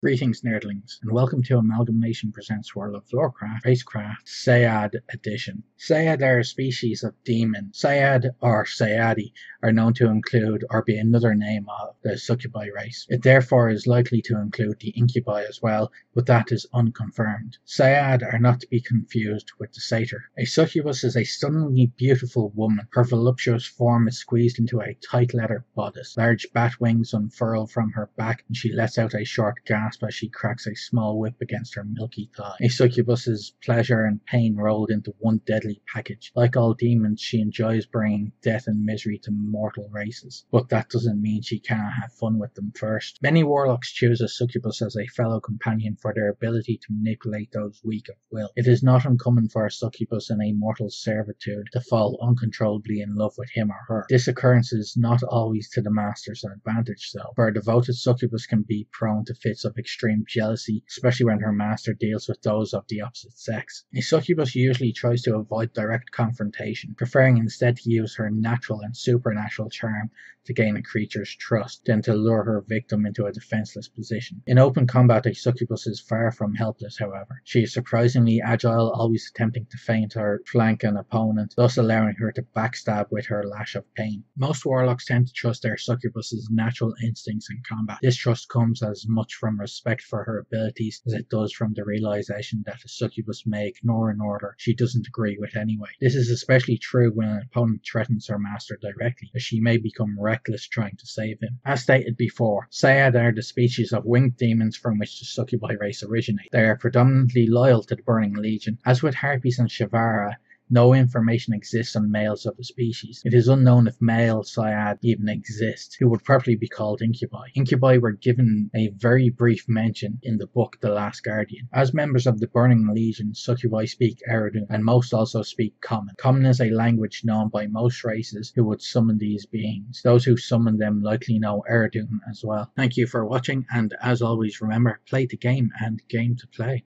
Greetings, nerdlings, and welcome to Amalgamation Presents World of Lorecraft, Racecraft, Sayad Edition. Sayad are a species of demon. Sayad, or Sayadi, are known to include or be another name of the Succubus race. It therefore is likely to include the Incubi as well, but that is unconfirmed. Sayad are not to be confused with the Satyr. A succubus is a stunningly beautiful woman. Her voluptuous form is squeezed into a tight leather bodice. Large bat wings unfurl from her back, and she lets out a short gasp as she cracks a small whip against her milky thigh. A succubus's pleasure and pain rolled into one deadly package. Like all demons, she enjoys bringing death and misery to mortal races, but that doesn't mean she cannot have fun with them first. Many warlocks choose a succubus as a fellow companion for their ability to manipulate those weak of will. It is not uncommon for a succubus in a mortal's servitude to fall uncontrollably in love with him or her. This occurrence is not always to the master's advantage, though, for a devoted succubus can be prone to fits of extreme jealousy, especially when her master deals with those of the opposite sex. A succubus usually tries to avoid direct confrontation, preferring instead to use her natural and supernatural charm to gain a creature's trust, than to lure her victim into a defenseless position. In open combat, a succubus is far from helpless, however. She is surprisingly agile, always attempting to feint or flank an opponent, thus allowing her to backstab with her lash of pain. Most warlocks tend to trust their succubus's natural instincts in combat. This trust comes as much from respect for her abilities as it does from the realization that a succubus may ignore an order she doesn't agree with anyway. This is especially true when an opponent threatens her master directly, as she may become reckless trying to save him. As stated before, Sayad are the species of winged demons from which the Succubus race originate. They are predominantly loyal to the Burning Legion. As with Harpies and Shavara, no information exists on males of the species. It is unknown if male Sayad even exist, who would properly be called Incubi. Incubi were given a very brief mention in the book The Last Guardian. As members of the Burning Legion, Succubi speak Eridu, and most also speak Common. Common is a language known by most races who would summon these beings. Those who summon them likely know Eridu as well. Thank you for watching, and as always remember, play the game and game to play.